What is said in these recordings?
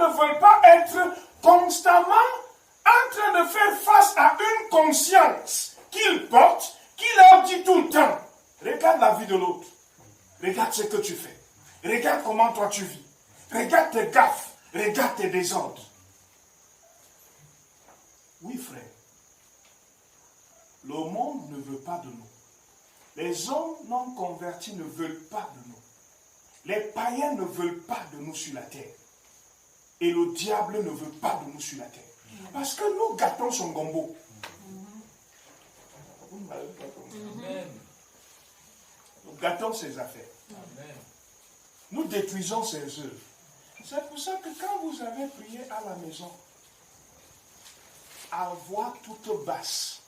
ne veulent pas être constamment en train de faire face à une conscience qu'ils portent, qui leur dit tout le temps, regarde la vie de l'autre, regarde ce que tu fais, regarde comment toi tu vis, regarde tes gaffes, regarde tes désordres. Oui frère, le monde ne veut pas de nous. Les hommes non convertis ne veulent pas de nous. Les païens ne veulent pas de nous sur la terre. Et le diable ne veut pas de nous sur la terre. Parce que nous gâtons son gombo. Nous gâtons ses affaires. Nous détruisons ses œuvres. C'est pour ça que quand vous avez prié à la maison, à voix toute basse,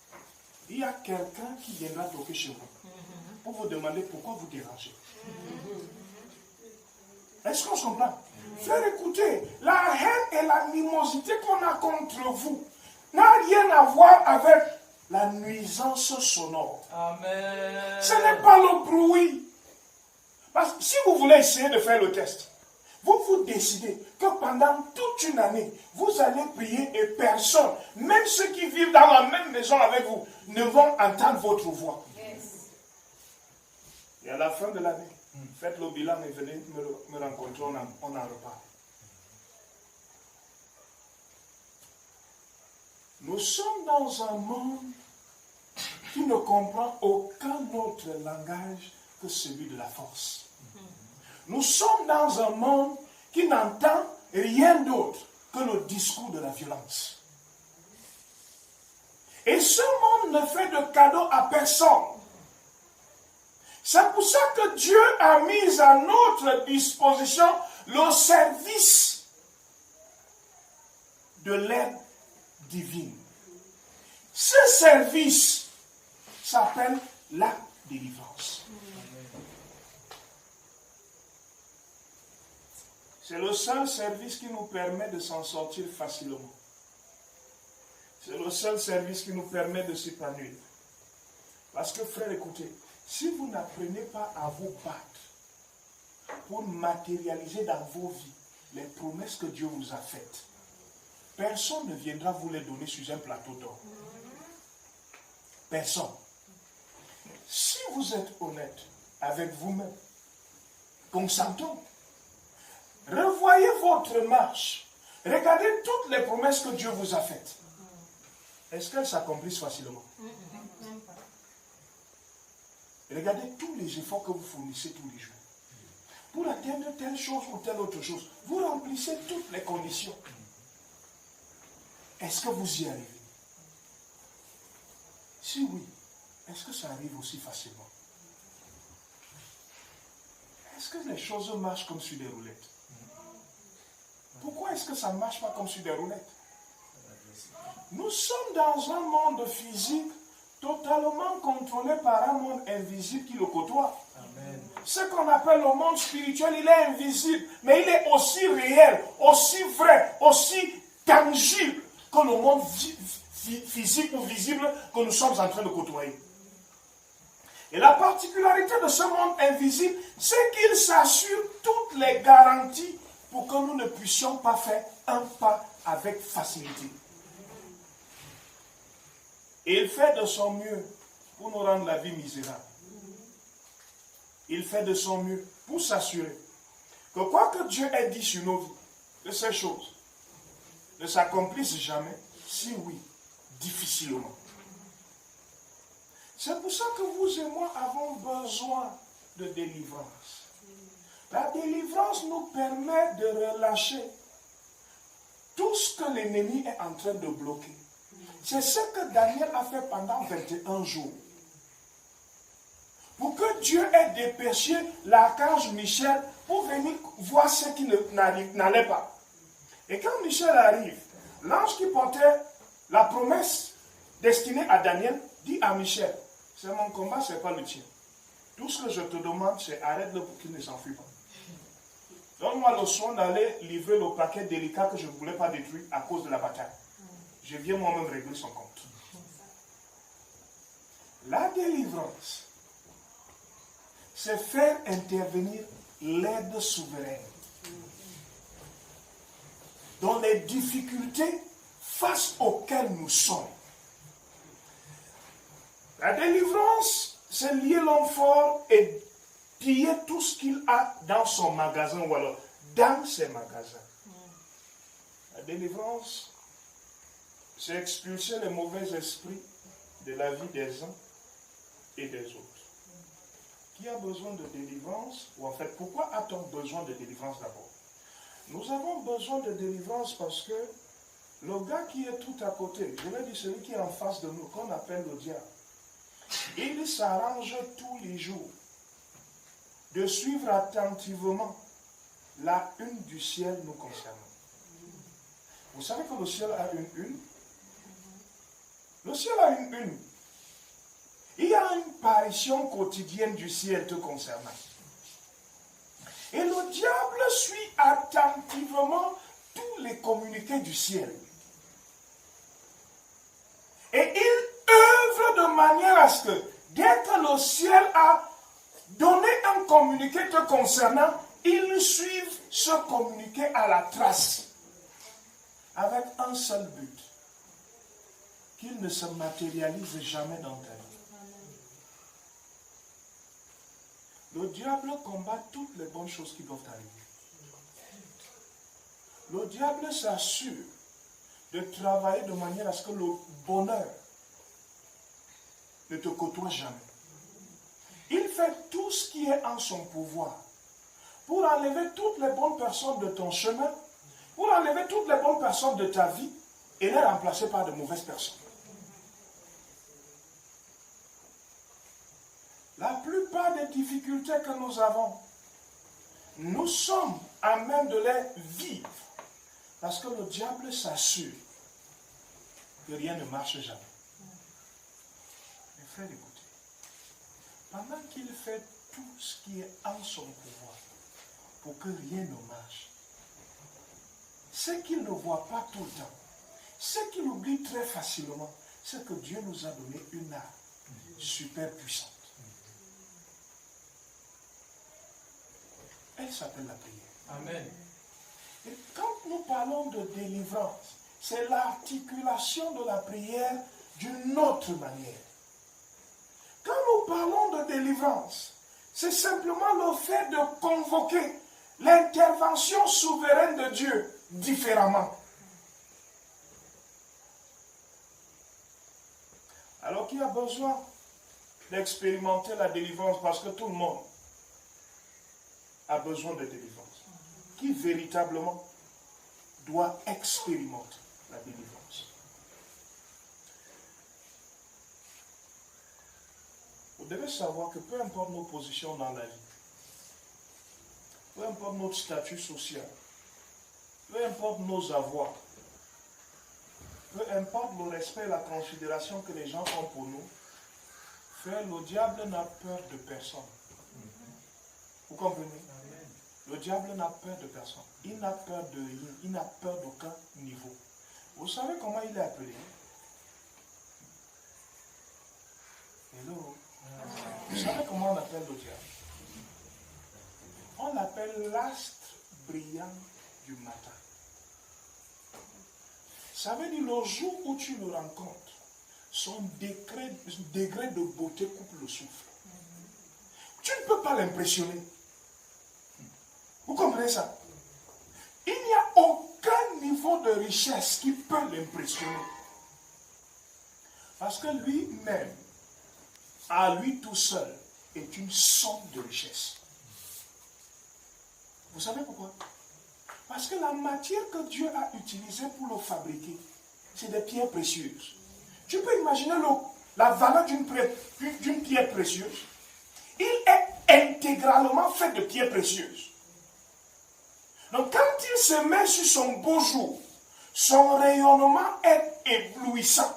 il y a quelqu'un qui viendra toquer chez vous pour vous demander pourquoi vous dérangez. Est-ce qu'on se comprend? Frère, écoutez, la haine et l'animosité qu'on a contre vous n'a rien à voir avec la nuisance sonore. Amen. Ce n'est pas le bruit. Parce que si vous voulez essayer de faire le test, vous décidez que pendant toute une année, vous allez prier et personne, même ceux qui vivent dans la même maison avec vous, ne vont entendre votre voix. Yes. Et à la fin de l'année, faites le bilan et venez me rencontrer, on en reparle. Nous sommes dans un monde qui ne comprend aucun autre langage que celui de la force. Nous sommes dans un monde qui n'entend rien d'autre que le discours de la violence. Et ce monde ne fait de cadeau à personne. C'est pour ça que Dieu a mis à notre disposition le service de l'aide divine. Ce service s'appelle la délivrance. C'est le seul service qui nous permet de s'en sortir facilement. C'est le seul service qui nous permet de s'épanouir. Parce que frère, écoutez, si vous n'apprenez pas à vous battre pour matérialiser dans vos vies les promesses que Dieu vous a faites, personne ne viendra vous les donner sur un plateau d'or. Personne. Si vous êtes honnête avec vous-même, consentons. Revoyez votre marche. Regardez toutes les promesses que Dieu vous a faites. Est-ce qu'elles s'accomplissent facilement? Regardez tous les efforts que vous fournissez tous les jours. Pour atteindre telle chose ou telle autre chose, vous remplissez toutes les conditions. Est-ce que vous y arrivez? Si oui, est-ce que ça arrive aussi facilement? Est-ce que les choses marchent comme sur des roulettes? Pourquoi est-ce que ça ne marche pas comme sur des roulettes? Nous sommes dans un monde physique totalement contrôlé par un monde invisible qui le côtoie. Amen. Ce qu'on appelle le monde spirituel, il est invisible, mais il est aussi réel, aussi vrai, aussi tangible que le monde physique ou visible que nous sommes en train de côtoyer. Et la particularité de ce monde invisible, c'est qu'il s'assure toutes les garanties pour que nous ne puissions pas faire un pas avec facilité. Et il fait de son mieux pour nous rendre la vie misérable. Il fait de son mieux pour s'assurer que quoi que Dieu ait dit sur nos vies, que ces choses ne s'accomplissent jamais, si oui, difficilement. C'est pour ça que vous et moi avons besoin de délivrance. La délivrance nous permet de relâcher tout ce que l'ennemi est en train de bloquer. C'est ce que Daniel a fait pendant 21 jours. Pour que Dieu ait dépêché l'archange Michel pour venir voir ce qui n'allait pas. Et quand Michel arrive, l'ange qui portait la promesse destinée à Daniel dit à Michel, c'est mon combat, ce n'est pas le tien. Tout ce que je te demande, c'est arrête-le pour qu'il ne s'enfuit pas. Donne-moi le soin d'aller livrer le paquet délicat que je ne voulais pas détruire à cause de la bataille. Je viens moi-même régler son compte. La délivrance, c'est faire intervenir l'aide souveraine. dans les difficultés face auxquelles nous sommes. La délivrance, c'est lier l'homme fort et piller tout ce qu'il a dans son magasin ou alors dans ses magasins. La délivrance, c'est expulser les mauvais esprits de la vie des uns et des autres. Qui a besoin de délivrance? Ou en fait, pourquoi a-t-on besoin de délivrance d'abord? Nous avons besoin de délivrance parce que le gars qui est tout à côté, je vais dire celui qui est en face de nous, qu'on appelle le diable, il s'arrange tous les jours de suivre attentivement la une du ciel nous concernant. Vous savez que le ciel a une une? Le ciel a une une. Il y a une parution quotidienne du ciel te concernant. Et le diable suit attentivement tous les communiqués du ciel. Et il œuvre de manière à ce que, dès que le ciel a donné un communiqué te concernant, il suive ce communiqué à la trace. Avec un seul but. Qu'il ne se matérialise jamais dans ta vie. Le diable combat toutes les bonnes choses qui doivent arriver. Le diable s'assure de travailler de manière à ce que le bonheur ne te côtoie jamais. Il fait tout ce qui est en son pouvoir pour enlever toutes les bonnes personnes de ton chemin, pour enlever toutes les bonnes personnes de ta vie et les remplacer par de mauvaises personnes. La plupart des difficultés que nous avons, nous sommes à même de les vivre parce que le diable s'assure que rien ne marche jamais. Mes frères, écoutez, pendant qu'il fait tout ce qui est en son pouvoir pour que rien ne marche, ce qu'il ne voit pas tout le temps, ce qu'il oublie très facilement, c'est que Dieu nous a donné une arme super puissante. Elle s'appelle la prière. Amen. Et quand nous parlons de délivrance, c'est l'articulation de la prière d'une autre manière. Quand nous parlons de délivrance, c'est simplement le fait de convoquer l'intervention souveraine de Dieu différemment. Alors qui a besoin d'expérimenter la délivrance parce que tout le monde a besoin de délivrance. Qui véritablement doit expérimenter la délivrance. Vous devez savoir que peu importe nos positions dans la vie, peu importe notre statut social, peu importe nos avoirs, peu importe le respect et la considération que les gens ont pour nous, frère, le diable n'a peur de personne. Vous comprenez? Le diable n'a peur de personne. Il n'a peur de rien. Il n'a peur d'aucun niveau. Vous savez comment il est appelé? Hello. Vous savez comment on appelle le diable? On l'appelle l'astre brillant du matin. Ça veut dire le jour où tu le rencontres, son degré de beauté coupe le souffle. Tu ne peux pas l'impressionner. Vous comprenez ça? Il n'y a aucun niveau de richesse qui peut l'impressionner. Parce que lui-même, à lui tout seul, est une somme de richesse. Vous savez pourquoi? Parce que la matière que Dieu a utilisée pour le fabriquer, c'est des pierres précieuses. Tu peux imaginer la valeur d'une pierre précieuse. Il est intégralement fait de pierres précieuses. Donc quand il se met sur son beau jour, son rayonnement est éblouissant.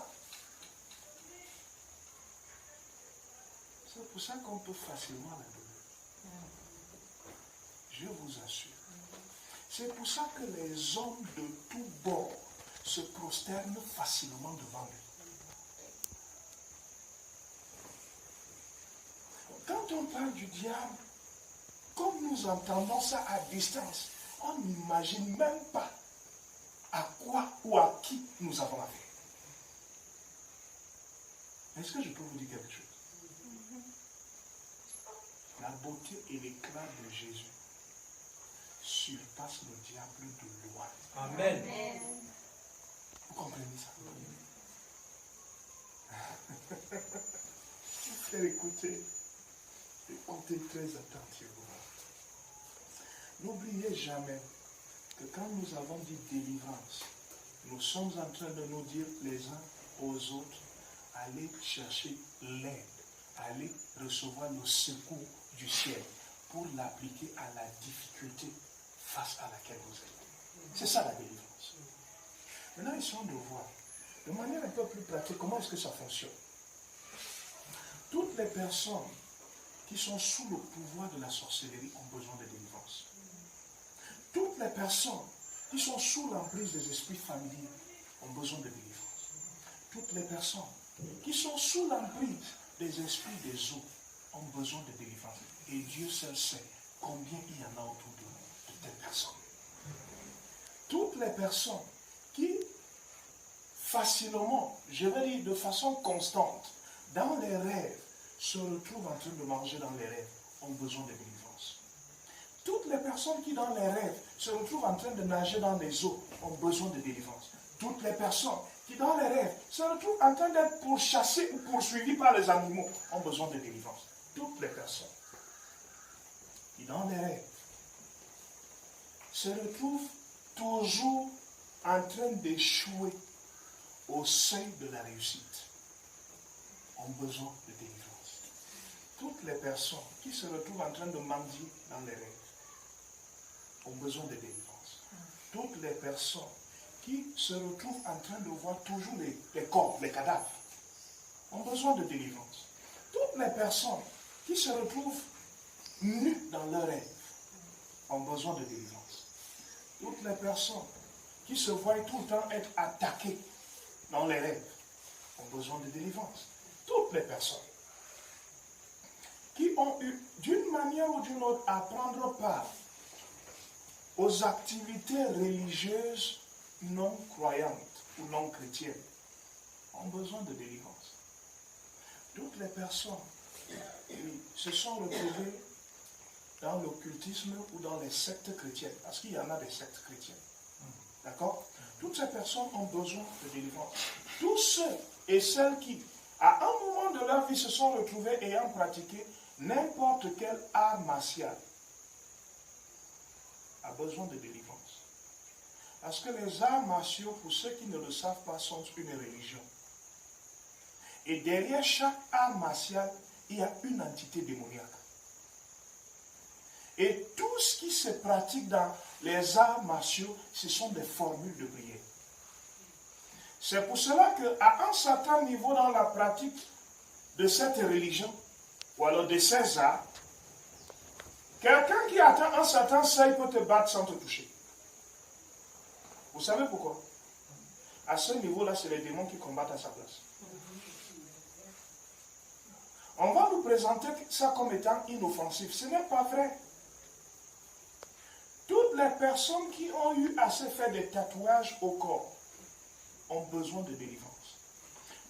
C'est pour ça qu'on peut facilement l'adorer. Je vous assure. C'est pour ça que les hommes de tous bords se prosternent facilement devant lui. Quand on parle du diable, comme nous entendons ça à distance, on n'imagine même pas quoi ou à qui nous avons affaire. Est-ce que je peux vous dire quelque chose? La beauté et l'éclat de Jésus surpassent le diable de loin. Amen. Vous comprenez ça? Frère, écoutez très attentivement. N'oubliez jamais que quand nous avons dit délivrance, nous sommes en train de nous dire les uns aux autres, allez chercher l'aide, allez recevoir le secours du ciel pour l'appliquer à la difficulté face à laquelle vous êtes. C'est ça la délivrance. Maintenant, essayons de voir, de manière un peu plus pratique, comment est-ce que ça fonctionne. Toutes les personnes qui sont sous le pouvoir de la sorcellerie ont besoin de délivrance. Toutes les personnes qui sont sous l'emprise des esprits familiers ont besoin de délivrance. Toutes les personnes qui sont sous l'emprise des esprits des eaux ont besoin de délivrance. Et Dieu seul sait combien il y en a autour de telles personnes. Toutes les personnes qui facilement, je vais dire de façon constante, dans les rêves, se retrouvent en train de manger dans les rêves, ont besoin de délivrance. Toutes les personnes qui dans les rêves se retrouvent en train de nager dans les eaux ont besoin de délivrance. Toutes les personnes qui dans les rêves se retrouvent en train d'être pourchassées ou poursuivies par les animaux ont besoin de délivrance. Toutes les personnes qui dans les rêves se retrouvent toujours en train d'échouer au seuil de la réussite ont besoin de délivrance. Toutes les personnes qui se retrouvent en train de mendier dans les rêves ont besoin de délivrance. Toutes les personnes qui se retrouvent en train de voir toujours les corps, les cadavres, ont besoin de délivrance. Toutes les personnes qui se retrouvent nues dans leurs rêves ont besoin de délivrance. Toutes les personnes qui se voient tout le temps être attaquées dans les rêves ont besoin de délivrance. Toutes les personnes qui ont eu, d'une manière ou d'une autre, à prendre part aux activités religieuses non croyantes ou non chrétiennes, ont besoin de délivrance. Toutes les personnes qui se sont retrouvées dans l'occultisme ou dans les sectes chrétiennes, parce qu'il y en a des sectes chrétiennes. D'accord? Toutes ces personnes ont besoin de délivrance. Tous ceux et celles qui, à un moment de leur vie, se sont retrouvés ayant pratiqué n'importe quel art martial, a besoin de délivrance. Parce que les arts martiaux, pour ceux qui ne le savent pas, sont une religion. Et derrière chaque art martial, il y a une entité démoniaque. Et tout ce qui se pratique dans les arts martiaux, ce sont des formules de prière. C'est pour cela qu'à un certain niveau dans la pratique de cette religion, ou alors de ces arts, quelqu'un qui atteint un certain seuil peut te battre sans te toucher. Vous savez pourquoi? À ce niveau-là, c'est les démons qui combattent à sa place. On va nous présenter ça comme étant inoffensif. Ce n'est pas vrai. Toutes les personnes qui ont eu à se faire des tatouages au corps ont besoin de délivrance.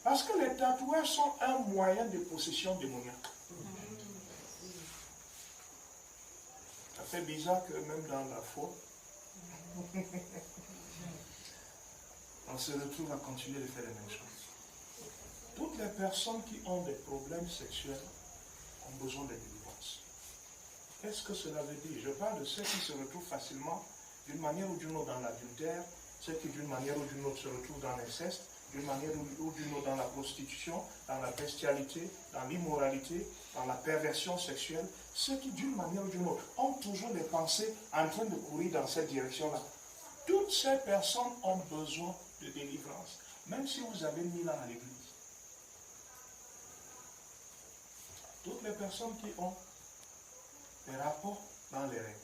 Parce que les tatouages sont un moyen de possession démoniaque. Ça fait bizarre que même dans la foi, on se retrouve à continuer de faire les mêmes choses. Toutes les personnes qui ont des problèmes sexuels ont besoin de délivrance. Qu'est-ce que cela veut dire? Je parle de ceux qui se retrouvent facilement d'une manière ou d'une autre dans l'adultère, ceux qui d'une manière ou d'une autre se retrouvent dans l'inceste, d'une manière ou d'une autre dans la prostitution, dans la bestialité, dans l'immoralité, dans la perversion sexuelle, ceux qui d'une manière ou d'une autre ont toujours des pensées en train de courir dans cette direction-là. Toutes ces personnes ont besoin de délivrance, même si vous avez 1000 ans à l'église. Toutes les personnes qui ont des rapports dans les rêves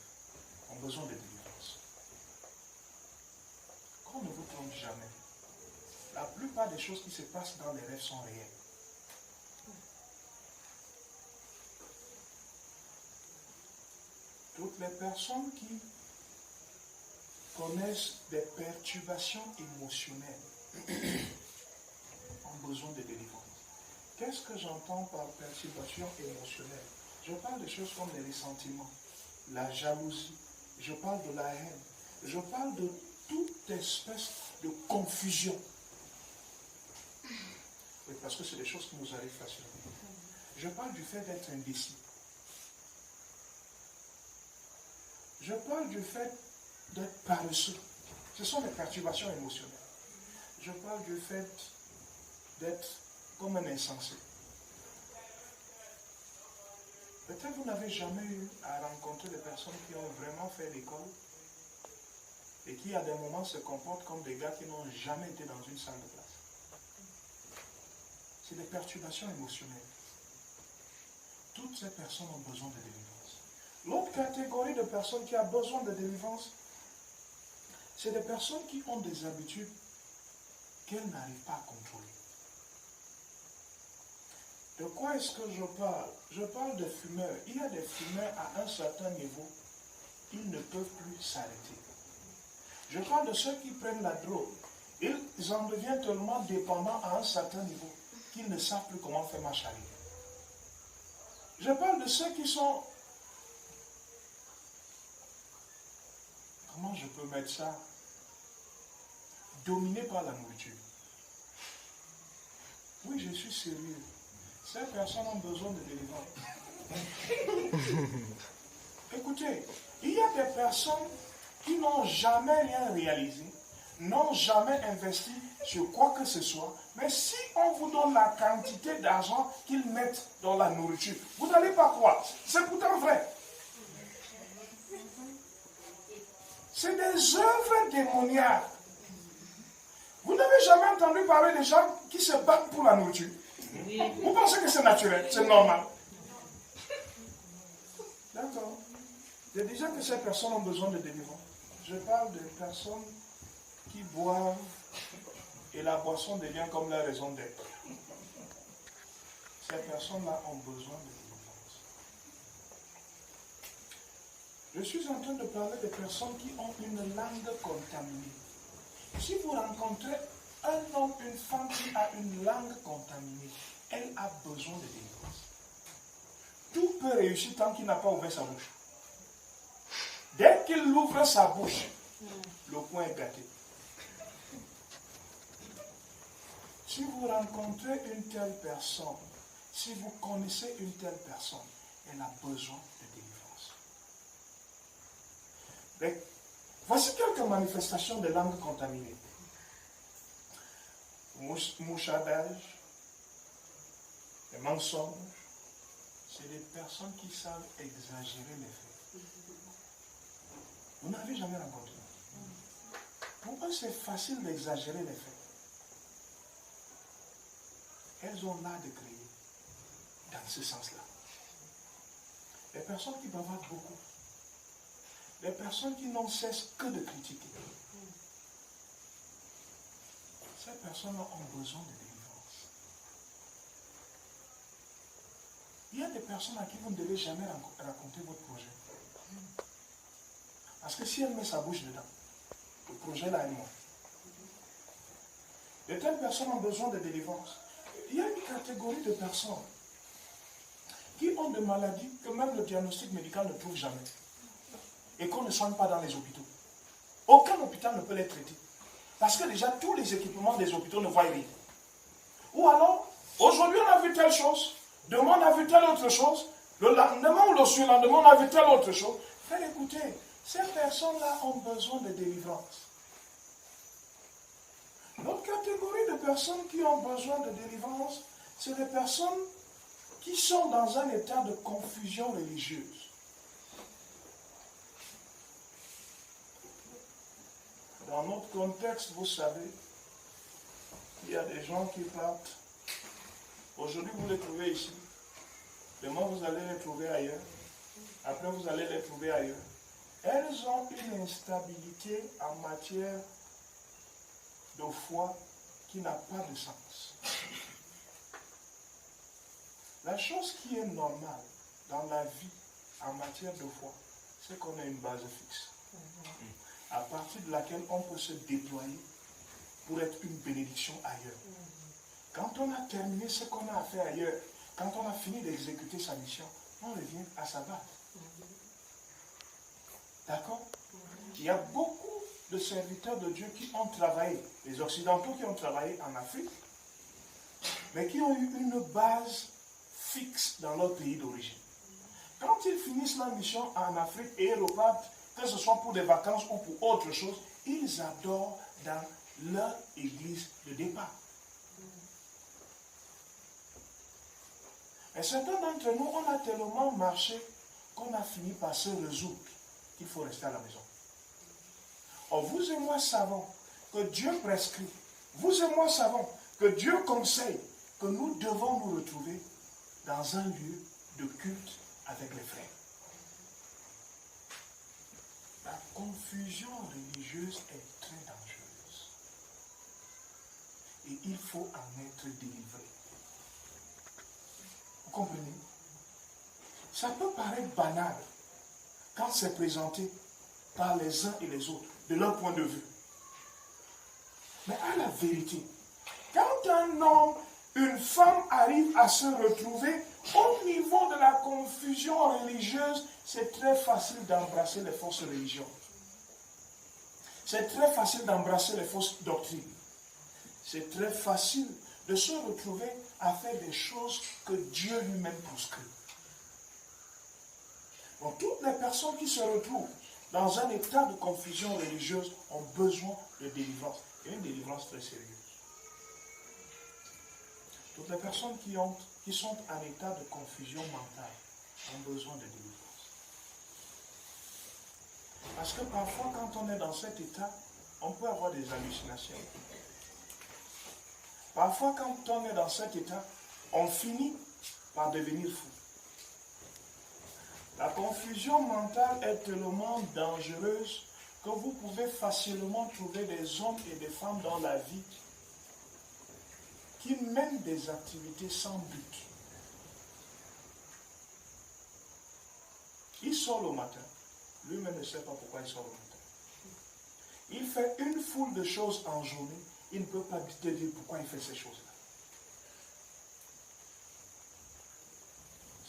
ont besoin de délivrance. Qu'on ne vous trompe jamais. La plupart des choses qui se passent dans les rêves sont réelles. Toutes les personnes qui connaissent des perturbations émotionnelles ont besoin de délivrance. Qu'est-ce que j'entends par perturbation émotionnelle? Je parle de choses comme les ressentiments, la jalousie, je parle de la haine, je parle de toute espèce de confusion. Oui, parce que c'est des choses qui nous arrivent facilement. Je parle du fait d'être indécis. Je parle du fait d'être paresseux. Ce sont des perturbations émotionnelles. Je parle du fait d'être comme un insensé. Peut-être vous n'avez jamais eu à rencontrer des personnes qui ont vraiment fait l'école et qui à des moments se comportent comme des gars qui n'ont jamais été dans une salle de classe. C'est des perturbations émotionnelles. Toutes ces personnes ont besoin de délivrance. L'autre catégorie de personnes qui a besoin de délivrance, c'est des personnes qui ont des habitudes qu'elles n'arrivent pas à contrôler. De quoi est-ce que je parle? Je parle de fumeurs. Il y a des fumeurs à un certain niveau, ils ne peuvent plus s'arrêter. Je parle de ceux qui prennent la drogue. Ils en deviennent tellement dépendants à un certain niveau qu'ils ne savent plus comment faire marche arrière. Je parle de ceux qui sont... Comment je peux mettre ça? Dominés par la nourriture. Oui, je suis sérieux. Ces personnes ont besoin de délivrance. Écoutez, il y a des personnes qui n'ont jamais rien réalisé, n'ont jamais investi sur quoi que ce soit, mais si on vous donne la quantité d'argent qu'ils mettent dans la nourriture, vous n'allez pas croire. C'est pourtant vrai. C'est des œuvres démoniaques. Vous n'avez jamais entendu parler des gens qui se battent pour la nourriture? Oui. Vous pensez que c'est naturel, c'est normal? D'accord. Je disais que ces personnes ont besoin de délivrance. Je parle de personnes qui boivent et la boisson devient comme la raison d'être. Ces personnes-là ont besoin de délivrance. Je suis en train de parler de personnes qui ont une langue contaminée. Si vous rencontrez un homme, une femme qui a une langue contaminée, elle a besoin de délivrance. Tout peut réussir tant qu'il n'a pas ouvert sa bouche. Dès qu'il ouvre sa bouche, le coin est gâté. Si vous rencontrez une telle personne, si vous connaissez une telle personne, elle a besoin de délivrance. Mais voici quelques manifestations de langue contaminée. Mouchardage, les mensonges, c'est des personnes qui savent exagérer les faits. Vous n'avez jamais rencontré. Pour eux, c'est facile d'exagérer les faits. Elles ont l'art de créer dans ce sens-là. Les personnes qui bavardent beaucoup, les personnes qui n'ont cesse que de critiquer, ces personnes-là ont besoin de délivrance. Il y a des personnes à qui vous ne devez jamais raconter votre projet. Parce que si elle met sa bouche dedans, le projet là est mort. De telles personnes ont besoin de délivrance. Il y a une catégorie de personnes qui ont des maladies que même le diagnostic médical ne trouve jamais. Et qu'on ne soigne pas dans les hôpitaux. Aucun hôpital ne peut les traiter. Parce que déjà, tous les équipements des hôpitaux ne voient rien. Ou alors, aujourd'hui on a vu telle chose, demain on a vu telle autre chose, le lendemain ou le surlendemain on a vu telle autre chose. Faites écouter, ces personnes-là ont besoin de délivrance. L'autre catégorie de personnes qui ont besoin de délivrance, c'est des personnes qui sont dans un état de confusion religieuse. Dans notre contexte, vous savez, il y a des gens qui partent. Aujourd'hui, vous les trouvez ici. Demain, vous allez les trouver ailleurs. Après, vous allez les trouver ailleurs. Elles ont une instabilité en matière de foi qui n'a pas de sens. La chose qui est normale dans la vie en matière de foi, c'est qu'on a une base fixe. à partir de laquelle on peut se déployer pour être une bénédiction ailleurs. Quand on a terminé ce qu'on a à faire ailleurs, quand on a fini d'exécuter sa mission, on revient à sa base. D'accord? Il y a beaucoup de serviteurs de Dieu qui ont travaillé, les Occidentaux qui ont travaillé en Afrique, mais qui ont eu une base fixe dans leur pays d'origine. Quand ils finissent la mission en Afrique et ils repartent, que ce soit pour des vacances ou pour autre chose, ils adorent dans leur église de départ. Et certains d'entre nous, on a tellement marché qu'on a fini par se résoudre qu'il faut rester à la maison. Or, vous et moi savons que Dieu prescrit, vous et moi savons que Dieu conseille que nous devons nous retrouver dans un lieu de culte avec les frères. La confusion religieuse est très dangereuse. Et il faut en être délivré. Vous comprenez? Ça peut paraître banal quand c'est présenté par les uns et les autres, de leur point de vue. Mais à la vérité, quand un homme, une femme arrive à se retrouver au niveau de la confusion religieuse, c'est très facile d'embrasser les fausses religions. C'est très facile d'embrasser les fausses doctrines. C'est très facile de se retrouver à faire des choses que Dieu lui-même proscrit. Donc, toutes les personnes qui se retrouvent dans un état de confusion religieuse ont besoin de délivrance. Et une délivrance très sérieuse. Toutes les personnes qui sont en état de confusion mentale ont besoin de délivrance. Parce que parfois, quand on est dans cet état, on peut avoir des hallucinations. Parfois, quand on est dans cet état, on finit par devenir fou. La confusion mentale est tellement dangereuse que vous pouvez facilement trouver des hommes et des femmes dans la vie qui mènent des activités sans but. Il sort le matin, lui-même ne sait pas pourquoi il sort le matin. Il fait une foule de choses en journée, il ne peut pas te dire pourquoi il fait ces choses-là.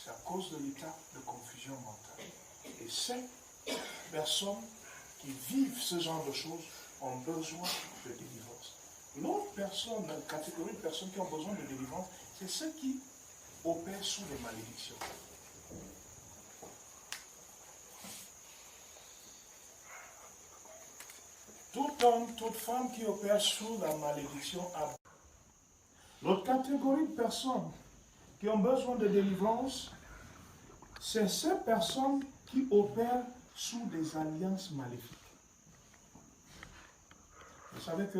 C'est à cause de l'état de confusion mentale. Et ces personnes qui vivent ce genre de choses ont besoin de délivrance. L'autre personne, la catégorie de personnes qui ont besoin de délivrance, c'est ceux qui opèrent sous les malédictions. Tout homme, toute femme qui opère sous la malédiction a. L'autre catégorie de personnes qui ont besoin de délivrance, c'est ces personnes qui opèrent sous des alliances maléfiques. Vous savez que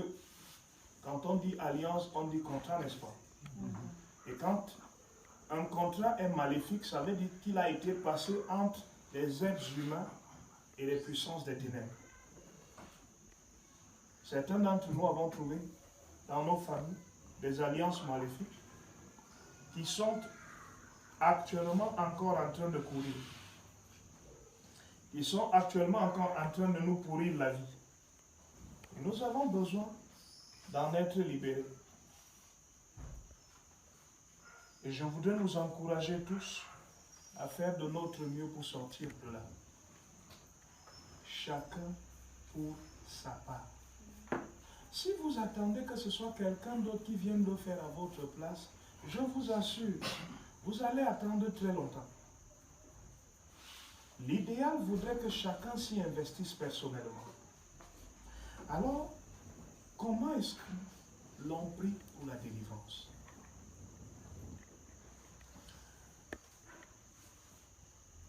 quand on dit alliance, on dit contrat, n'est-ce pas? Et quand un contrat est maléfique, ça veut dire qu'il a été passé entre les êtres humains et les puissances des ténèbres. Certains d'entre nous avons trouvé dans nos familles des alliances maléfiques qui sont actuellement encore en train de courir. Ils sont actuellement encore en train de nous pourrir la vie. Et nous avons besoin d'en être libérés. Et je voudrais nous encourager tous à faire de notre mieux pour sortir de là. Chacun pour sa part. Si vous attendez que ce soit quelqu'un d'autre qui vienne le faire à votre place, je vous assure, vous allez attendre très longtemps. L'idéal voudrait que chacun s'y investisse personnellement. Alors, comment est-ce que l'on prie pour la délivrance?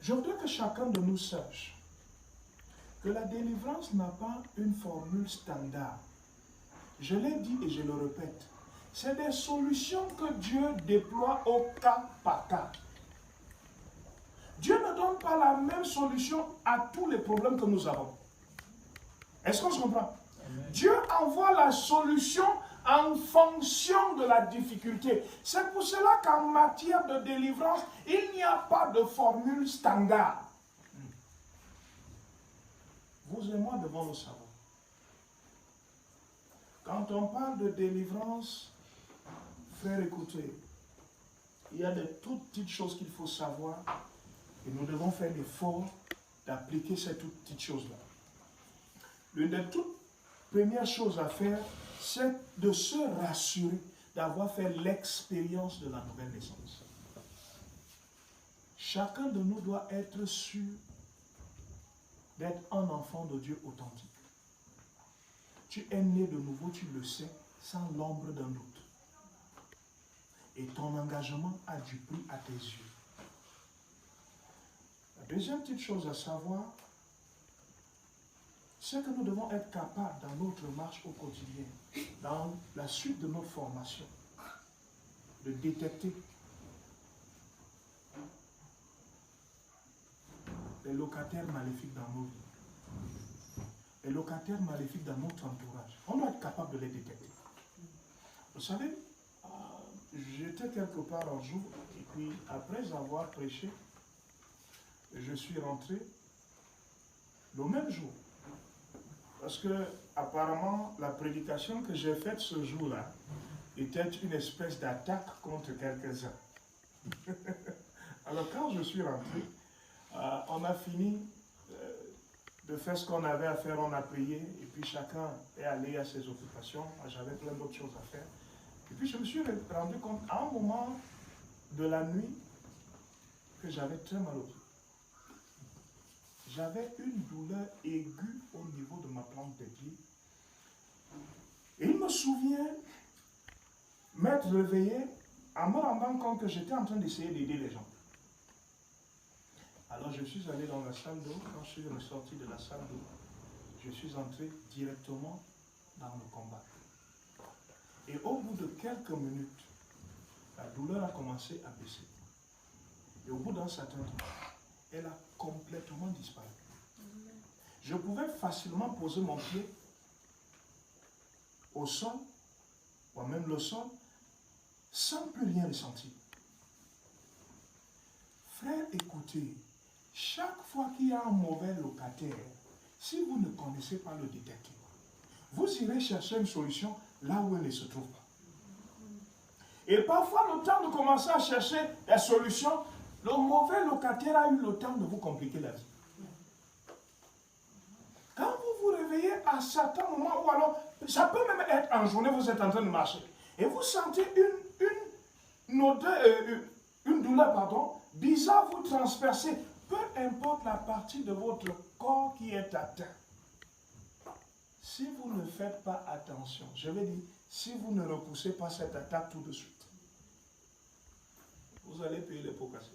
Je voudrais que chacun de nous sache que la délivrance n'a pas une formule standard. Je l'ai dit et je le répète. C'est des solutions que Dieu déploie au cas par cas. Dieu ne donne pas la même solution à tous les problèmes que nous avons. Est-ce qu'on se comprend? Amen. Dieu envoie la solution en fonction de la difficulté. C'est pour cela qu'en matière de délivrance, il n'y a pas de formule standard. Vous et moi devons le savoir. Quand on parle de délivrance, frère, écoutez, il y a de toutes petites choses qu'il faut savoir et nous devons faire l'effort d'appliquer ces toutes petites choses-là. L'une des toutes premières choses à faire, c'est de se rassurer d'avoir fait l'expérience de la nouvelle naissance. Chacun de nous doit être sûr d'être un enfant de Dieu authentique. Tu es né de nouveau, tu le sais, sans l'ombre d'un doute. Et ton engagement a du prix à tes yeux. La deuxième petite chose à savoir, c'est que nous devons être capables dans notre marche au quotidien, dans la suite de notre formation, de détecter les locataires maléfiques dans nos vies, les locataires maléfiques dans notre entourage. On doit être capable de les détecter. Vous savez, j'étais quelque part un jour, et puis après avoir prêché, je suis rentré le même jour. Parce que, apparemment, la prédication que j'ai faite ce jour-là était une espèce d'attaque contre quelques-uns. Alors, quand je suis rentré, on a fini de faire ce qu'on avait à faire, on a prié, et puis chacun est allé à ses occupations. Moi, j'avais plein d'autres choses à faire. Et puis, je me suis rendu compte, à un moment de la nuit, que j'avais très mal au pied. J'avais une douleur aiguë au niveau de ma plante des pieds. Et il me souvient m'être réveillé en me rendant compte que j'étais en train d'essayer d'aider les gens. Alors je suis allé dans la salle d'eau. Quand je suis ressorti de la salle d'eau, je suis entré directement dans le combat. Et au bout de quelques minutes, la douleur a commencé à baisser. Et au bout d'un certain temps, elle a complètement disparu. Je pouvais facilement poser mon pied au sol, ou même le sol, sans plus rien ressentir. Frère, écoutez, chaque fois qu'il y a un mauvais locataire, si vous ne connaissez pas le détecter, vous irez chercher une solution là où elle ne se trouve pas. Et parfois, le temps de commencer à chercher la solution, le mauvais locataire a eu le temps de vous compliquer la vie. Quand vous vous réveillez à certains moments, ou alors, ça peut même être en journée, vous êtes en train de marcher, et vous sentez une douleur, bizarre vous transpercer, peu importe la partie de votre corps qui est atteinte. Si vous ne faites pas attention, je vais dire, si vous ne repoussez pas cette attaque tout de suite, vous allez payer les pots cassés.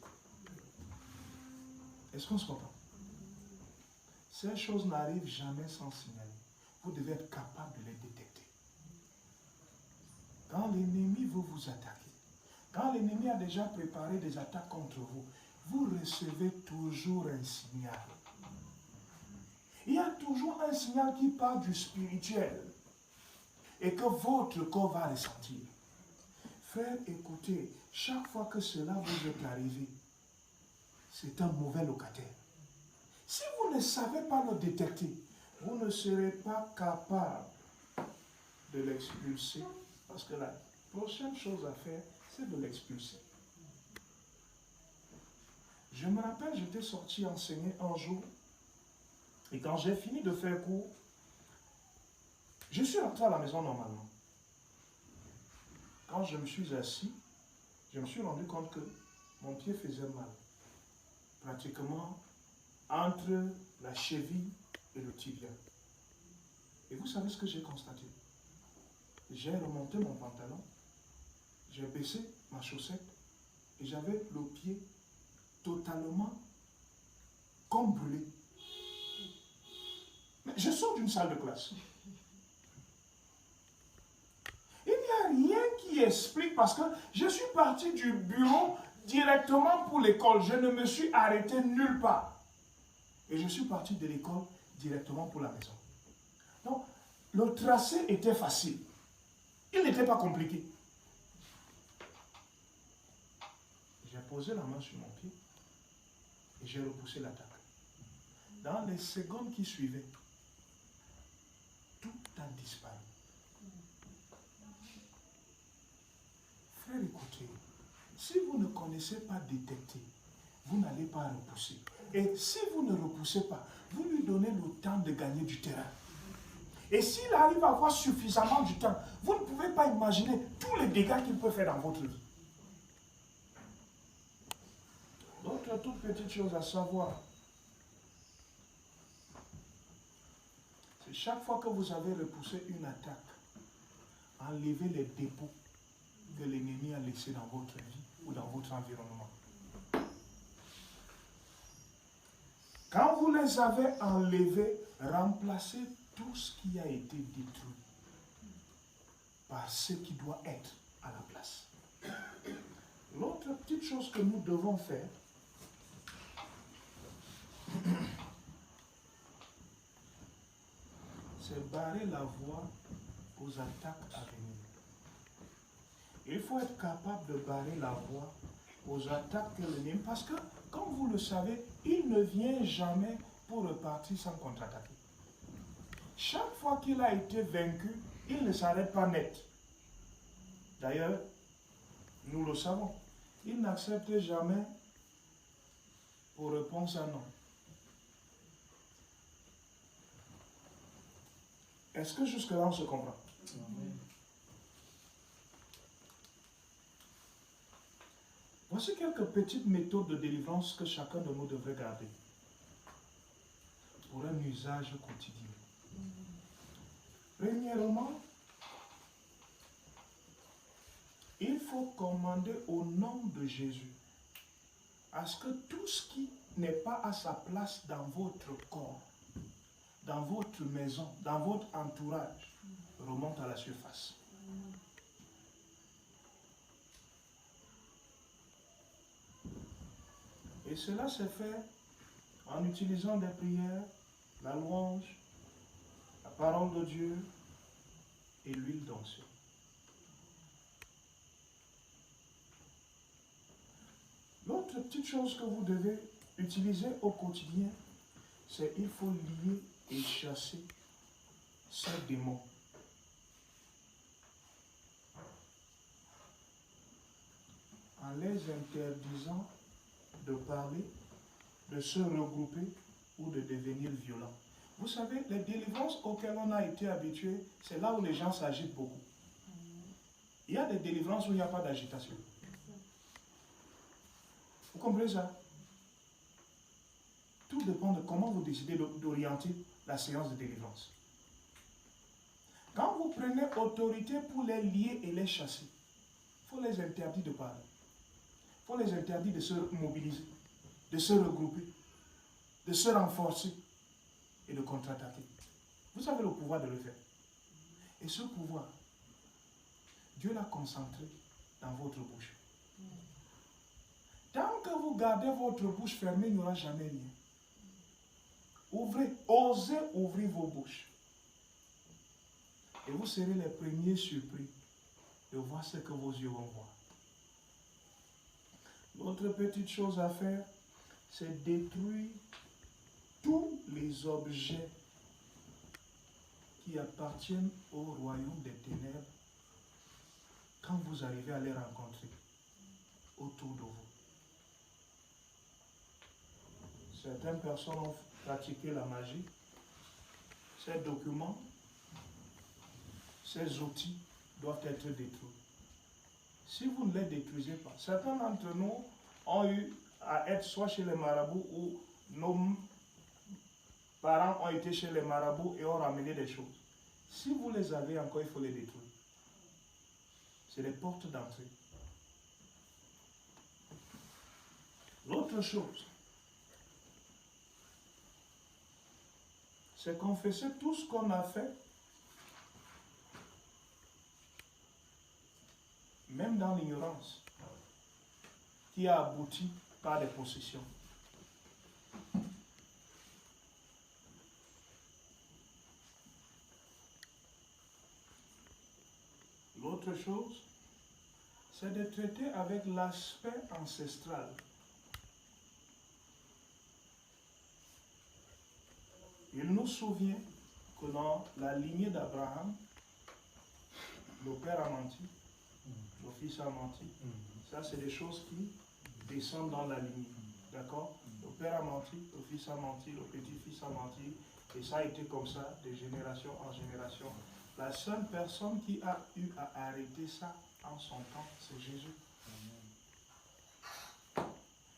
Est-ce qu'on se comprend? Ces choses n'arrivent jamais sans signaler. Vous devez être capable de les détecter. Quand l'ennemi veut vous attaquer, quand l'ennemi a déjà préparé des attaques contre vous, vous recevez toujours un signal. Il y a toujours un signal qui part du spirituel et que votre corps va ressentir. Frère, écoutez, chaque fois que cela vous est arrivé, c'est un mauvais locataire. Si vous ne savez pas le détecter, vous ne serez pas capable de l'expulser. Parce que la prochaine chose à faire, c'est de l'expulser. Je me rappelle, j'étais sorti enseigner un jour. Et quand j'ai fini de faire cours, je suis rentré à la maison normalement. Quand je me suis assis, je me suis rendu compte que mon pied faisait mal. Pratiquement entre la cheville et le tibia. Et vous savez ce que j'ai constaté? J'ai remonté mon pantalon, j'ai baissé ma chaussette et j'avais le pied totalement comme brûlé. Mais je sors d'une salle de classe. Il n'y a rien qui explique parce que je suis parti du bureau directement pour l'école. Je ne me suis arrêté nulle part. Et je suis parti de l'école directement pour la maison. Donc, le tracé était facile. Il n'était pas compliqué. J'ai posé la main sur mon pied et j'ai repoussé l'attaque. Dans les secondes qui suivaient, tout a disparu. Frère, écoutez, si vous ne connaissez pas détecter, vous n'allez pas repousser. Et si vous ne repoussez pas, vous lui donnez le temps de gagner du terrain. Et s'il arrive à avoir suffisamment du temps, vous ne pouvez pas imaginer tous les dégâts qu'il peut faire dans votre vie. D'autres toutes petites choses à savoir. C'est chaque fois que vous avez repoussé une attaque, enlevez les dépôts que l'ennemi a laissés dans votre vie ou dans votre environnement. Quand vous les avez enlevés, remplacez tout ce qui a été détruit par ce qui doit être à la place. L'autre petite chose que nous devons faire, c'est barrer la voie aux attaques à venir. Il faut être capable de barrer la voie aux attaques que l'ennemi, parce que, comme vous le savez, il ne vient jamais pour repartir sans contre-attaquer. Chaque fois qu'il a été vaincu, il ne s'arrête pas net. D'ailleurs, nous le savons, il n'accepte jamais pour réponse à non. Est-ce que jusque-là on se comprend? Amen. Voici quelques petites méthodes de délivrance que chacun de nous devrait garder pour un usage quotidien. Premièrement, il faut commander au nom de Jésus à ce que tout ce qui n'est pas à sa place dans votre corps, dans votre maison, dans votre entourage, remonte à la surface. Et cela se fait en utilisant des prières, la louange, la parole de Dieu et l'huile d'onction. L'autre petite chose que vous devez utiliser au quotidien, c'est qu'il faut lier et chasser ces démons. En les interdisant de parler, de se regrouper ou de devenir violents. Vous savez, les délivrances auxquelles on a été habitué, c'est là où les gens s'agitent beaucoup. Il y a des délivrances où il n'y a pas d'agitation. Vous comprenez ça? Tout dépend de comment vous décidez d'orienter la séance de délivrance. Quand vous prenez autorité pour les lier et les chasser, il faut les interdire de parler. Il faut les interdire de se mobiliser, de se regrouper, de se renforcer et de contre-attaquer. Vous avez le pouvoir de le faire. Et ce pouvoir, Dieu l'a concentré dans votre bouche. Tant que vous gardez votre bouche fermée, il n'y aura jamais rien. Ouvrez, osez ouvrir vos bouches. Et vous serez les premiers surpris de voir ce que vos yeux vont voir. L'autre petite chose à faire, c'est détruire tous les objets qui appartiennent au royaume des ténèbres quand vous arrivez à les rencontrer autour de vous. Certaines personnes ont pratiqué la magie. Ces documents, ces outils doivent être détruits. Si vous ne les détruisez pas, certains d'entre nous ont eu à être soit chez les marabouts ou nos parents ont été chez les marabouts et ont ramené des choses. Si vous les avez encore, il faut les détruire. C'est les portes d'entrée. L'autre chose, c'est confesser tout ce qu'on a fait, même dans l'ignorance, qui a abouti par des possessions. L'autre chose, c'est de traiter avec l'aspect ancestral. Il nous souvient que dans la lignée d'Abraham, le père a menti, le fils a menti. Ça, c'est des choses qui descendent dans la lignée. D'accord? Le père a menti, le fils a menti, le petit-fils a menti. Et ça a été comme ça, de génération en génération. La seule personne qui a eu à arrêter ça en son temps, c'est Jésus.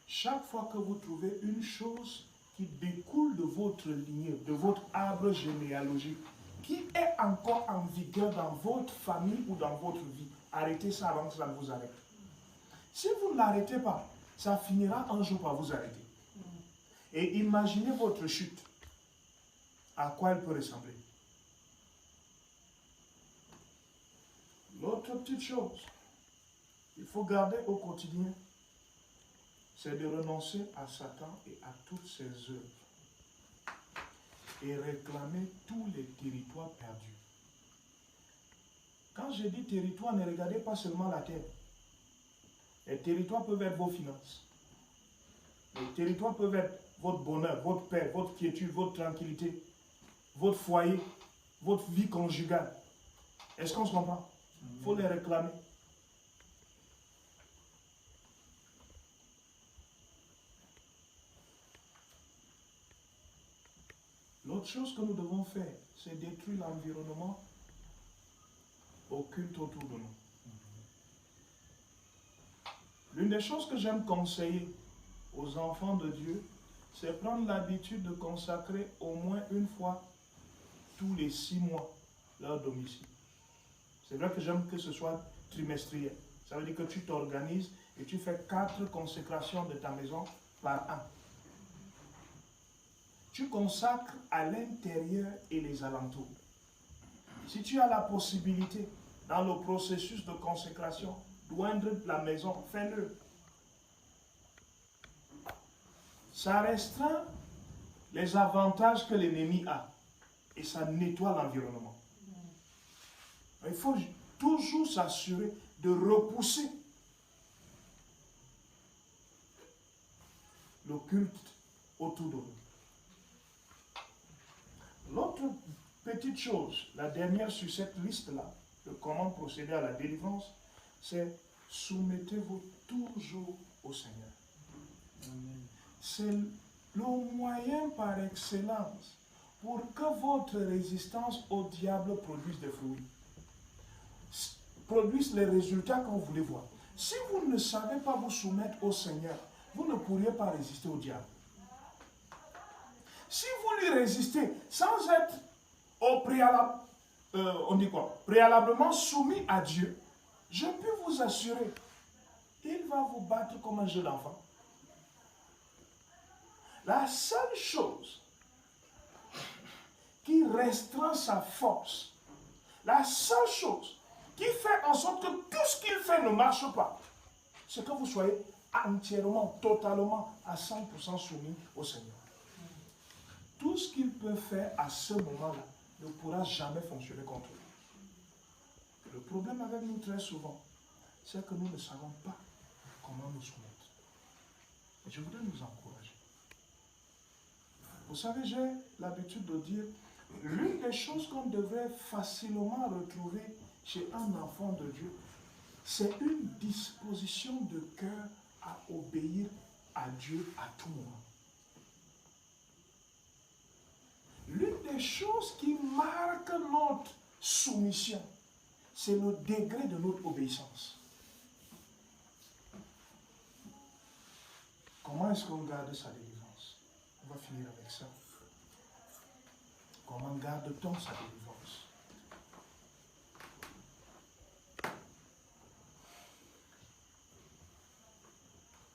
Chaque fois que vous trouvez une chose qui découle de votre lignée, de votre arbre généalogique, qui est encore en vigueur dans votre famille ou dans votre vie, arrêtez ça avant que ça ne vous arrête. Si vous ne l'arrêtez pas, ça finira un jour par vous arrêter. Et imaginez votre chute. À quoi elle peut ressembler? L'autre petite chose, il faut garder au quotidien, c'est de renoncer à Satan et à toutes ses œuvres et réclamer tous les territoires perdus. Quand je dis territoire, ne regardez pas seulement la terre. Les territoires peuvent être vos finances. Les territoires peuvent être votre bonheur, votre paix, votre quiétude, votre tranquillité, votre foyer, votre vie conjugale. Est-ce qu'on se comprend? Il faut les réclamer. L'autre chose que nous devons faire, c'est détruire l'environnement occulte autour de nous. L'une des choses que j'aime conseiller aux enfants de Dieu, c'est prendre l'habitude de consacrer au moins une fois tous les 6 mois leur domicile. C'est vrai que j'aime que ce soit trimestriel. Ça veut dire que tu t'organises et tu fais 4 consécrations de ta maison par an. Tu consacres à l'intérieur et les alentours. Si tu as la possibilité, dans le processus de consécration, d'oindre la maison, fais-le. Ça restreint les avantages que l'ennemi a et ça nettoie l'environnement. Il faut toujours s'assurer de repousser le culte autour de nous. L'autre petite chose, la dernière sur cette liste-là, de comment procéder à la délivrance, c'est soumettez-vous toujours au Seigneur. C'est le moyen par excellence pour que votre résistance au diable produise des fruits, produise les résultats que vous voulez voir. Si vous ne savez pas vous soumettre au Seigneur, vous ne pourriez pas résister au diable. Si vous lui résistez sans être au préalable, préalablement soumis à Dieu, je peux vous assurer, il va vous battre comme un jeune enfant. La seule chose qui restreint sa force, la seule chose qui fait en sorte que tout ce qu'il fait ne marche pas, c'est que vous soyez entièrement, totalement, à 100% soumis au Seigneur. Tout ce qu'il peut faire à ce moment-là ne pourra jamais fonctionner contre lui. Le problème avec nous très souvent, c'est que nous ne savons pas comment nous soumettre. Et je voudrais nous encourager. Vous savez, j'ai l'habitude de dire, l'une des choses qu'on devrait facilement retrouver chez un enfant de Dieu, c'est une disposition de cœur à obéir à Dieu à tout moment. L'une des choses qui marque notre soumission, c'est le degré de notre obéissance. Comment est-ce qu'on garde sa délivrance? On va finir avec ça. Comment garde-t-on sa délivrance?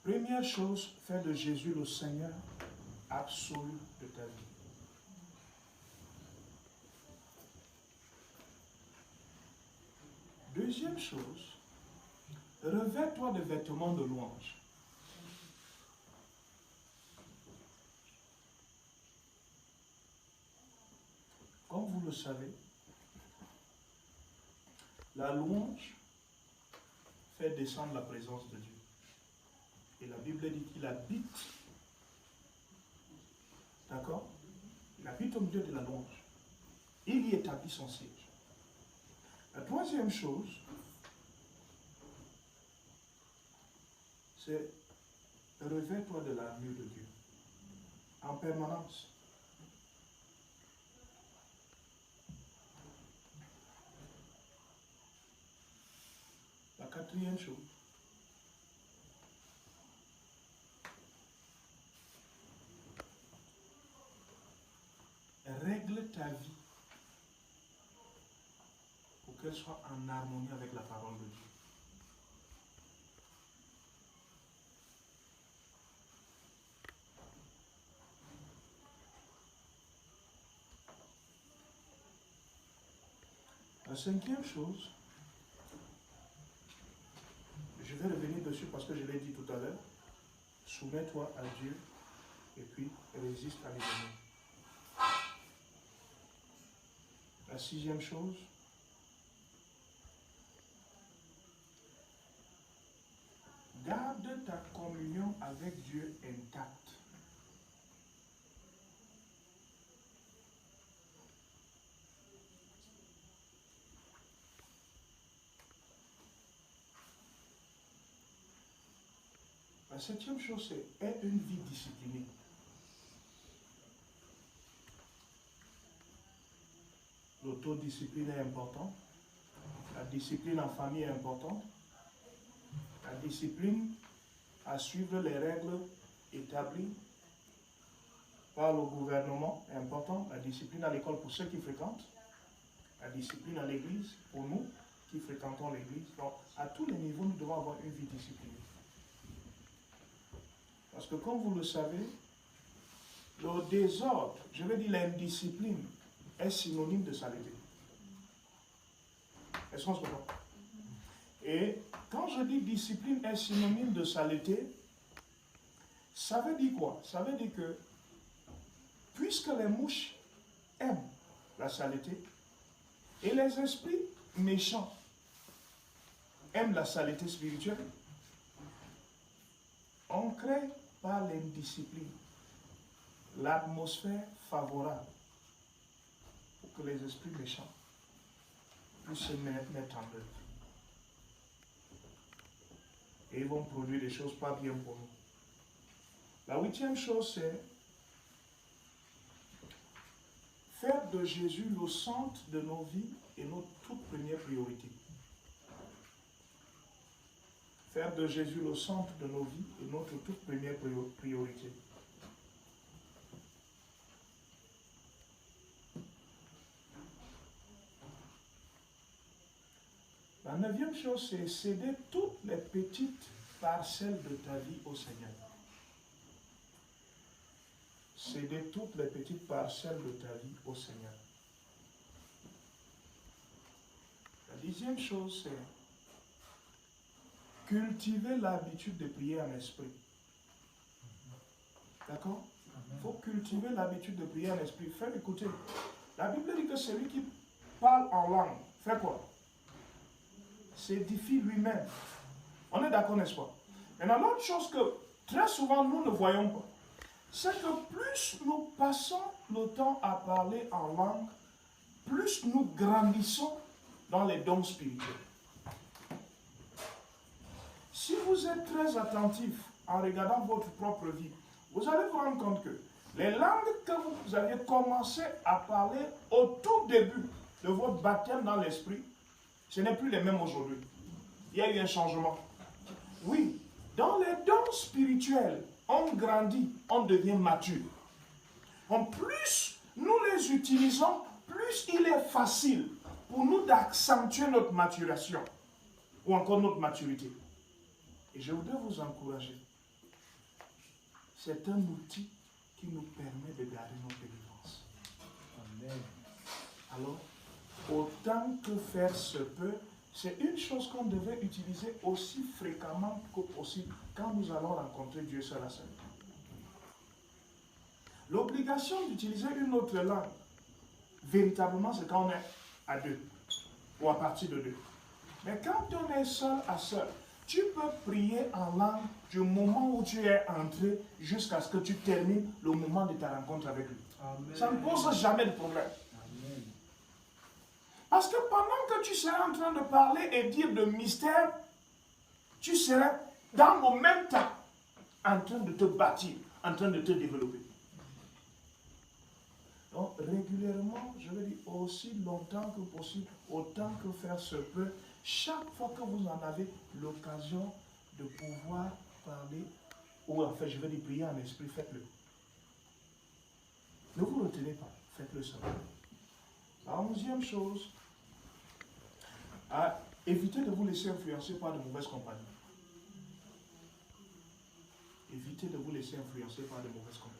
Première chose, fais de Jésus le Seigneur absolu de ta vie. Deuxième chose, revêt-toi de vêtements de louange. Comme vous le savez, la louange fait descendre la présence de Dieu. Et la Bible dit qu'il habite. D'accord? Il habite au milieu de la louange. il y établit son siège. La troisième chose, c'est revêt-toi de l'armure de Dieu en permanence. La quatrième chose, règle ta vie pour qu'elle soit en harmonie avec la parole de Dieu. La cinquième chose, je vais revenir dessus parce que je l'ai dit tout à l'heure, soumets-toi à Dieu et puis résiste à l'ennemi. La sixième chose, garde ta communion avec Dieu intacte. La septième chose, c'est aie une vie disciplinée. L'autodiscipline est importante. La discipline en famille est importante. La discipline à suivre les règles établies par le gouvernement est importante. La discipline à l'école pour ceux qui fréquentent. La discipline à l'église pour nous qui fréquentons l'église. Donc, à tous les niveaux, nous devons avoir une vie disciplinée. Parce que comme vous le savez, le désordre, je veux dire l'indiscipline, est synonyme de saleté. Est-ce qu'on se comprend? Et quand je dis discipline est synonyme de saleté, ça veut dire quoi? Ça veut dire que, puisque les mouches aiment la saleté, et les esprits méchants aiment la saleté spirituelle, on crée par l'indiscipline l'atmosphère favorable pour que les esprits méchants puissent se mettre en œuvre. Et ils vont produire des choses pas bien pour nous. La huitième chose, c'est faire de Jésus le centre de nos vies et notre toute première priorité. Faire de Jésus le centre de nos vies et notre toute première priorité. La neuvième chose, c'est céder toutes les petites parcelles de ta vie au Seigneur. Céder toutes les petites parcelles de ta vie au Seigneur. La dixième chose, c'est cultiver l'habitude de prier en esprit. D'accord? Il faut cultiver l'habitude de prier en esprit. Faites écouter. La Bible dit que celui qui parle en langue fait quoi? S'édifie lui-même. On est d'accord, n'est-ce pas? Maintenant, l'autre chose que très souvent nous ne voyons pas, c'est que plus nous passons le temps à parler en langue, plus nous grandissons dans les dons spirituels. Si vous êtes très attentif en regardant votre propre vie, vous allez vous rendre compte que les langues que vous aviez commencé à parler au tout début de votre baptême dans l'esprit, ce n'est plus les mêmes aujourd'hui. Il y a eu un changement. Oui, dans les dons spirituels, on grandit, on devient mature. En plus nous les utilisons, plus il est facile pour nous d'accentuer notre maturation ou encore notre maturité. Et je voudrais vous encourager. C'est un outil qui nous permet de garder notre délivrance. Amen. Alors, autant que faire se peut, c'est une chose qu'on devait utiliser aussi fréquemment que possible quand nous allons rencontrer Dieu seul à seul. L'obligation d'utiliser une autre langue, véritablement, c'est quand on est à deux ou à partir de deux. Mais quand on est seul à seul, tu peux prier en langue du moment où tu es entré jusqu'à ce que tu termines le moment de ta rencontre avec lui. Amen. Ça ne pose jamais de problème. Amen. Parce que pendant que tu seras en train de parler et dire de mystère, tu seras dans le même temps en train de te bâtir, en train de te développer. Donc régulièrement, je veux dire aussi longtemps que possible, autant que faire se peut, chaque fois que vous en avez l'occasion de pouvoir parler, ou en fait je veux dire prier en esprit, faites-le. Ne vous retenez pas, faites-le seulement. La 11e chose, évitez de vous laisser influencer par de mauvaises compagnies. Évitez de vous laisser influencer par de mauvaises compagnies.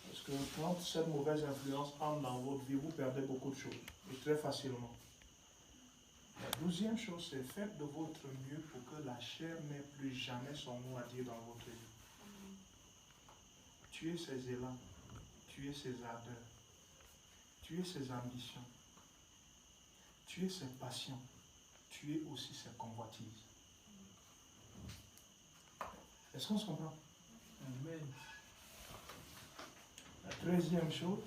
Parce que quand cette mauvaise influence entre dans votre vie, vous perdez beaucoup de choses, et très facilement. La 12e chose, c'est faites de votre mieux pour que la chair n'ait plus jamais son mot à dire dans votre vie. Tuez ses élans, tuez ses ardeurs, tuez ses ambitions, tuez ses passions, tuez aussi ses convoitises. Est-ce qu'on se comprend? Amen. La 13e chose,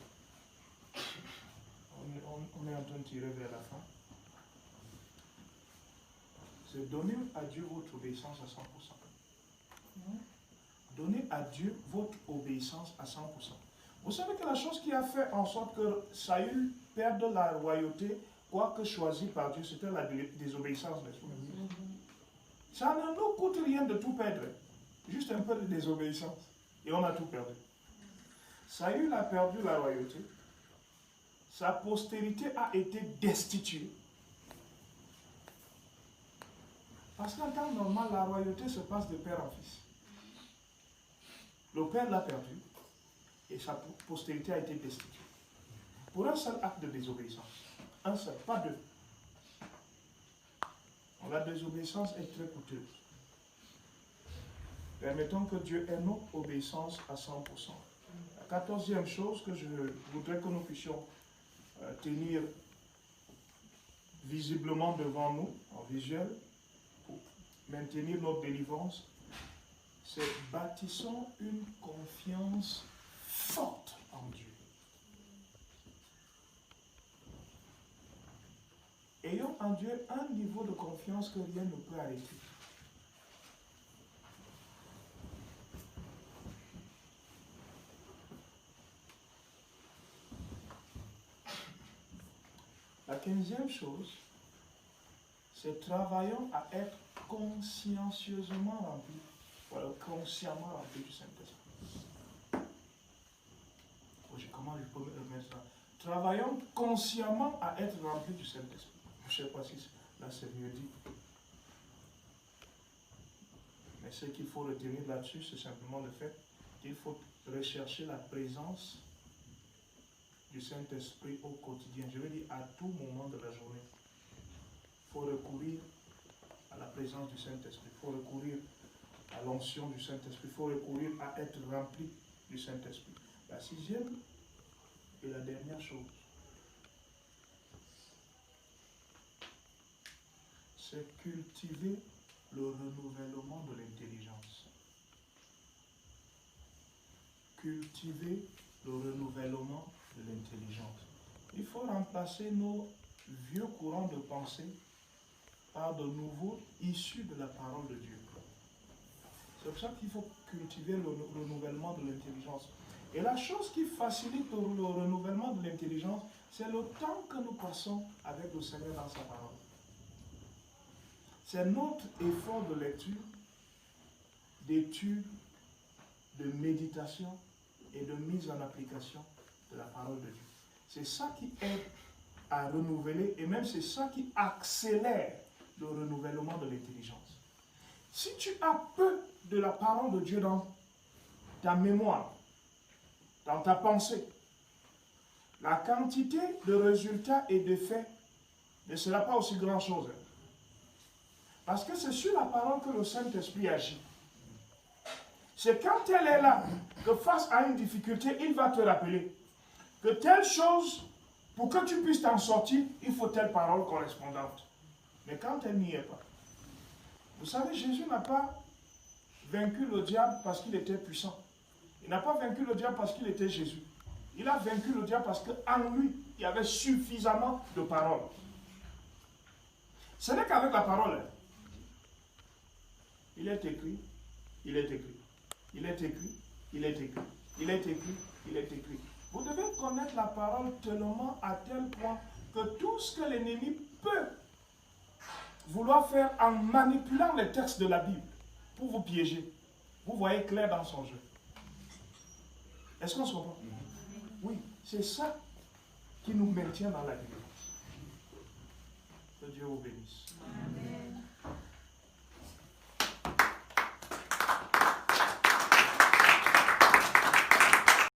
on est en train de tirer vers la fin, c'est donner à Dieu votre obéissance à 100%. Donnez à Dieu votre obéissance à 100%. Vous savez que la chose qui a fait en sorte que Saül perde la royauté, quoique choisi par Dieu, c'était la désobéissance, n'est-ce pas? Ça ne nous coûte rien de tout perdre, juste un peu de désobéissance, et on a tout perdu. Saül a perdu la royauté, sa postérité a été destituée. Parce qu'en temps normal, la royauté se passe de père en fils. Le père l'a perdu et sa postérité a été destituée. Pour un seul acte de désobéissance. Un seul, pas deux. Donc, la désobéissance est très coûteuse. Permettons que Dieu ait notre obéissance à 100%. La 14e chose que je voudrais que nous puissions tenir visiblement devant nous, en visuel, pour maintenir notre délivrance, c'est bâtissons une confiance forte en Dieu. Ayons en Dieu un niveau de confiance que rien ne peut arrêter. La 15e chose, c'est travaillons à être consciencieusement remplis, voilà, consciemment remplis du Saint-Esprit. Comment je peux remettre ça? Travaillons consciemment à être remplis du Saint-Esprit. Je ne sais pas si là c'est mieux dit. Mais ce qu'il faut retenir là-dessus, c'est simplement le fait qu'il faut rechercher la présence du Saint-Esprit au quotidien. Je veux dire à tout moment de la journée. Il faut recourir à la présence du Saint-Esprit. Il faut recourir à l'onction du Saint-Esprit. Il faut recourir à être rempli du Saint-Esprit. La 6e et la dernière chose, c'est cultiver le renouvellement de l'intelligence. Cultiver le renouvellement de l'intelligence. Il faut remplacer nos vieux courants de pensée par de nouveaux issus de la parole de Dieu. C'est pour ça qu'il faut cultiver le renouvellement de l'intelligence. Et la chose qui facilite le renouvellement de l'intelligence, c'est le temps que nous passons avec le Seigneur dans sa parole. C'est notre effort de lecture, d'étude, de méditation et de mise en application de la parole de Dieu. C'est ça qui aide à renouveler et même c'est ça qui accélère le renouvellement de l'intelligence. Si tu as peu de la parole de Dieu dans ta mémoire, dans ta pensée, la quantité de résultats et de faits ne sera pas aussi grand chose. Parce que c'est sur la parole que le Saint-Esprit agit. C'est quand elle est là, que face à une difficulté, il va te rappeler que telle chose, pour que tu puisses t'en sortir, il faut telle parole correspondante. Mais quand elle n'y est pas, vous savez, Jésus n'a pas vaincu le diable parce qu'il était puissant. Il n'a pas vaincu le diable parce qu'il était Jésus. Il a vaincu le diable parce qu'en lui, il y avait suffisamment de paroles. Ce n'est qu'avec la parole. Il est écrit, il est écrit. Il est écrit, il est écrit. Il est écrit, il est écrit. Vous devez connaître la parole tellement à tel point que tout ce que l'ennemi peut vouloir faire en manipulant les textes de la Bible pour vous piéger, vous voyez clair dans son jeu. Est-ce qu'on se comprend? Oui, c'est ça qui nous maintient dans la délivrance. Que Dieu vous bénisse.